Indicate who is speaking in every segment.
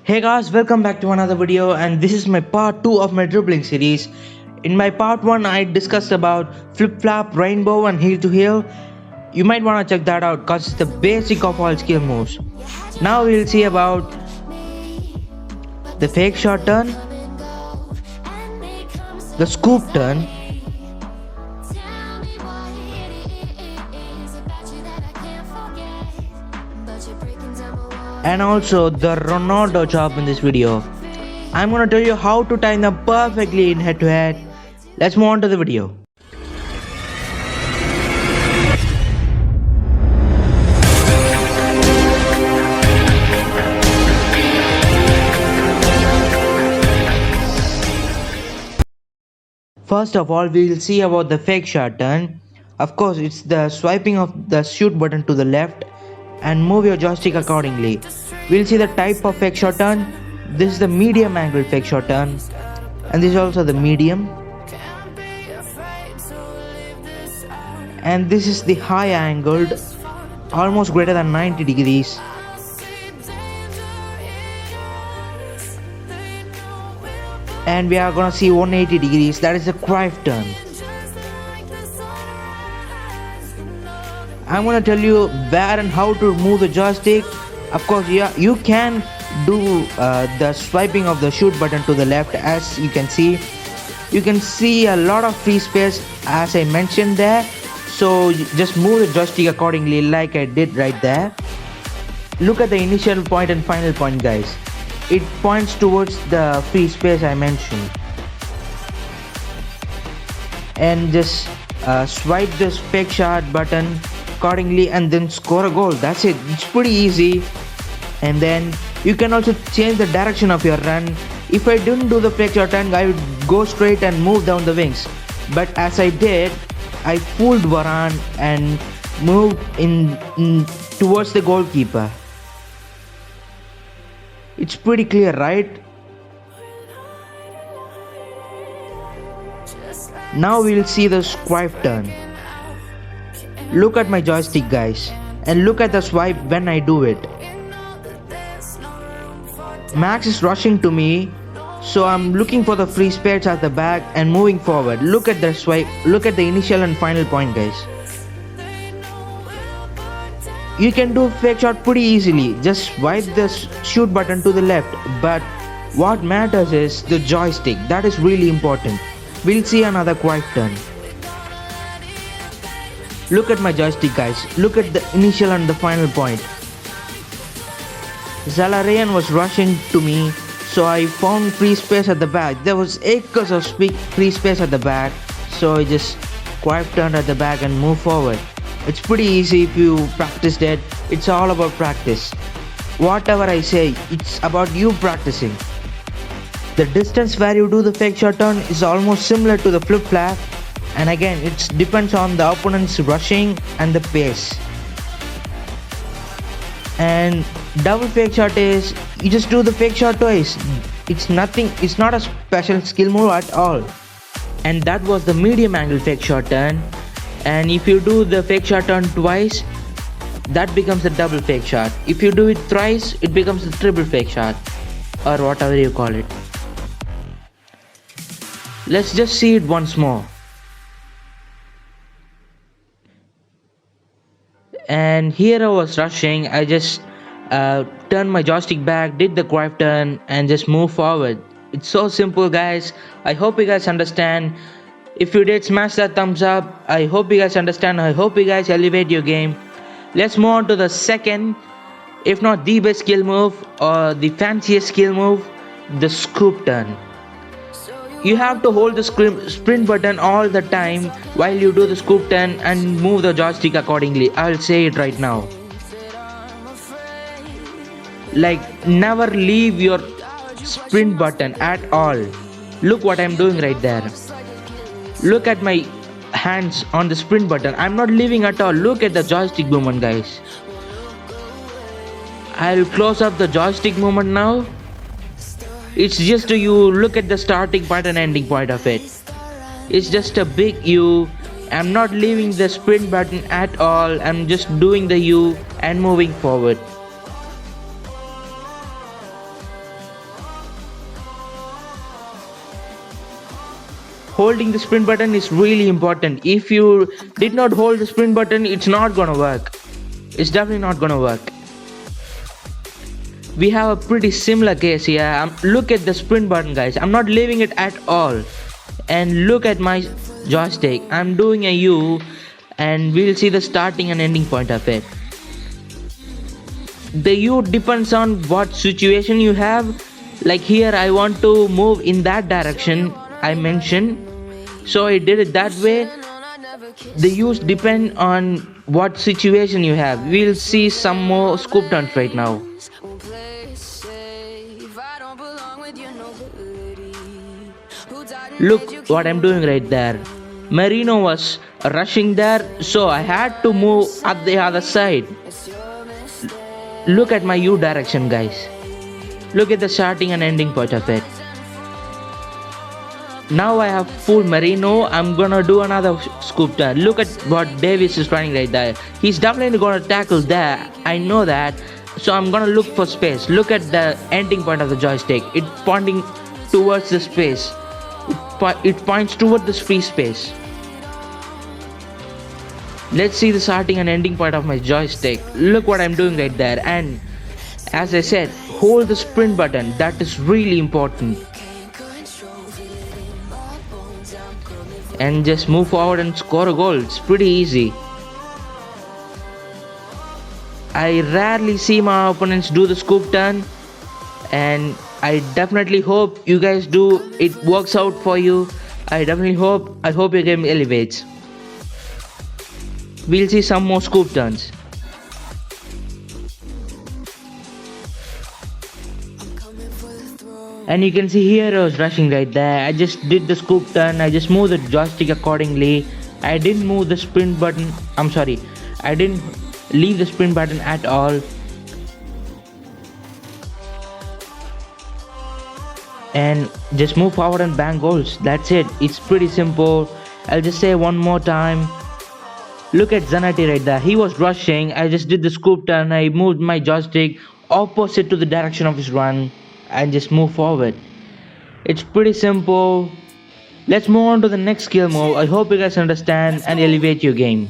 Speaker 1: Hey guys, welcome back to another video, and this is my part 2 of my dribbling series. In my part 1 I discussed about flip flop, rainbow and heel to heel. You might want to check that out cause it's the basic of all skill moves. Now we'll see about the fake shot turn, the scoop turn, and also the Ronaldo chop in this video. I'm gonna tell you how to time them perfectly in head to head. Let's move on to the video. First of all, we'll see about the fake shot turn. Of course, it's the swiping of the shoot button to the left and move your joystick accordingly. We'll see the type of fake shot turn. This is the medium angle fake shot turn, and this is also the medium, and this is the high angled, almost greater than 90 degrees. And we are gonna see 180 degrees, that is the quiff turn. I'm gonna tell you where and how to move the joystick. Of course, yeah, you can do the swiping of the shoot button to the left. As you can see a lot of free space as I mentioned there. So just move the joystick accordingly like I did right there. Look at the initial point and final point, guys. It points towards the free space I mentioned. And just swipe this fake shot button accordingly and then score a goal. That's it. It's pretty easy. And then you can also change the direction of your run. If I didn't do the fake shot turn, I would go straight and move down the wings. But as I did, I fooled Varane and moved in towards the goalkeeper. It's pretty clear, right? Now we'll see the quiff turn. Look at my joystick, guys, and look at the swipe when I do it. Max is rushing to me, so I'm looking for the free space at the back and moving forward. Look at the swipe, look at the initial and final point, guys. You can do fake shot pretty easily, just swipe the shoot button to the left, but what matters is the joystick. That is really important. We'll see another quiff turn. Look at my joystick, guys. Look at the initial and the final point. Zalarian was rushing to me, so I found free space at the back. There was acres of free space at the back, so I just quiff turned at the back and moved forward. It's pretty easy if you practiced it. It's all about practice. Whatever I say, it's about you practicing. The distance where you do the fake shot turn is almost similar to the flip flap. And again, it depends on the opponent's rushing and the pace. And double fake shot is, you just do the fake shot twice. It's not a special skill move at all. And that was the medium angle fake shot turn. And if you do the fake shot turn twice, that becomes a double fake shot. If you do it thrice, it becomes a triple fake shot, or whatever you call it. Let's just see it once more. And here I was rushing. I just turned my joystick back, did the quiff turn, and just move forward. It's so simple, guys. I hope you guys understand. If you did, smash that thumbs up. I hope you guys understand. I hope you guys elevate your game. Let's move on to the second, if not the best skill move or the fanciest skill move, the scoop turn. You have to hold the sprint button all the time while you do the scoop turn and move the joystick accordingly. I'll say it right now. Like, never leave your sprint button at all. Look what I'm doing right there. Look at my hands on the sprint button. I'm not leaving at all. Look at the joystick movement, guys. I'll close up the joystick movement now. It's just you look at the starting point and ending point of it. It's just a big U. I'm not leaving the sprint button at all. I'm just doing the U and moving forward. holding the sprint button is really important. If you did not hold the sprint button, it's not gonna work. It's definitely not gonna work. We have a pretty similar case here. Look at the sprint button, guys. I'm not leaving it at all. And look at my joystick. I'm doing a U, and we'll see the starting and ending point of it. The U depends on what situation you have. Like here, I want to move in that direction I mentioned, so I did it that way. The U's depend on what situation you have. We'll see some more scoop turns right now. Look what I'm doing right there. Marino was rushing there, so I had to move at the other side. Look at my U direction, guys. Look at the starting and ending point of it. Now I have full Marino. I'm gonna do another scoop turn. Look at what Davis is running right there. He's definitely gonna tackle there. I know that. So I'm gonna look for space. Look at the ending point of the joystick. It's pointing towards the space. It points toward the free space. Let's see the starting and ending point of my joystick. Look what I'm doing right there. And as I said, hold the sprint button. That is really important. And just move forward and score a goal. It's pretty easy. I rarely see my opponents do the scoop turn, and I definitely hope you guys do. It works out for you. I hope your game elevates. We'll see some more scoop turns. And you can see here I was rushing right there. I just did the scoop turn. I just moved the joystick accordingly. I didn't move the sprint button. I didn't leave the sprint button at all. And just move forward and bang goals. That's it. It's pretty simple. I'll just say one more time. Look at Zanetti right there. He was rushing. I just did the scoop turn. I moved my joystick opposite to the direction of his run and just move forward. It's pretty simple. Let's move on to the next skill move. I hope you guys understand and elevate your game.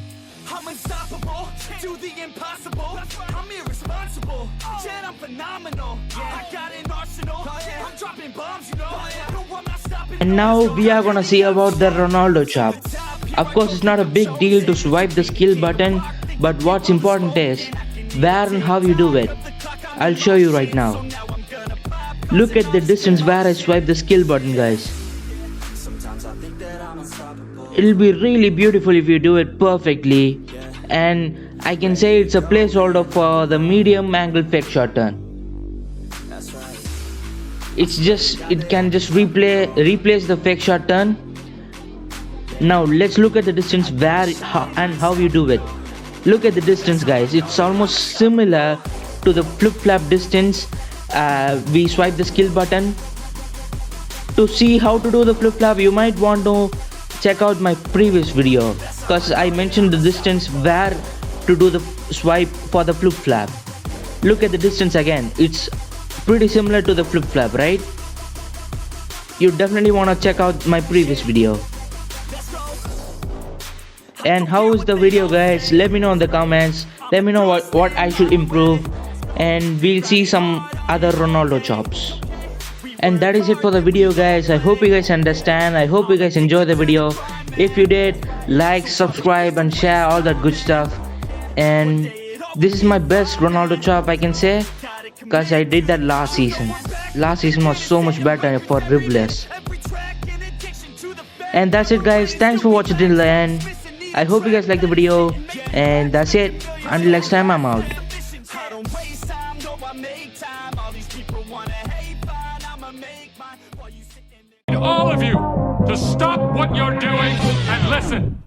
Speaker 2: I'm unstoppable, do the impossible. I'm irresponsible, yet I'm phenomenal. I got an arsenal, I'm dropping bombs, you know. No, I'm not stopping.
Speaker 1: And now we are gonna see about the Ronaldo chop. Of course, it's not a big deal to swipe the skill button, but what's important is where and how you do it. I'll show you right now. Look at the distance where I swipe the skill button, guys. It'll be really beautiful if you do it perfectly, and I can say it's a placeholder for the medium angle fake shot turn. It can just replace the fake shot turn. Now let's look at the distance and how you do it. Look at the distance, guys. It's almost similar to the flip-flap distance. We swipe the skill button. To see how to do the flip-flap, you might want to check out my previous video, because I mentioned the distance where to do the swipe for the flip-flap. Look at the distance again. It's pretty similar to the flip-flap, right? You definitely want to check out my previous video. And how is the video, guys? Let me know in the comments. Let me know what I should improve, and we'll see some other Ronaldo chops. And that is it for the video, guys. I hope you guys understand. I hope you guys enjoy the video. If you did, like, subscribe and share all that good stuff. And this is my best Ronaldo chop, I can say, because I did that last season. Last season was so much better for dribblers. And that's it, guys. Thanks for watching till the end. I hope you guys like the video, and that's it. Until next time, I'm out.
Speaker 3: All of you to stop what you're doing and listen.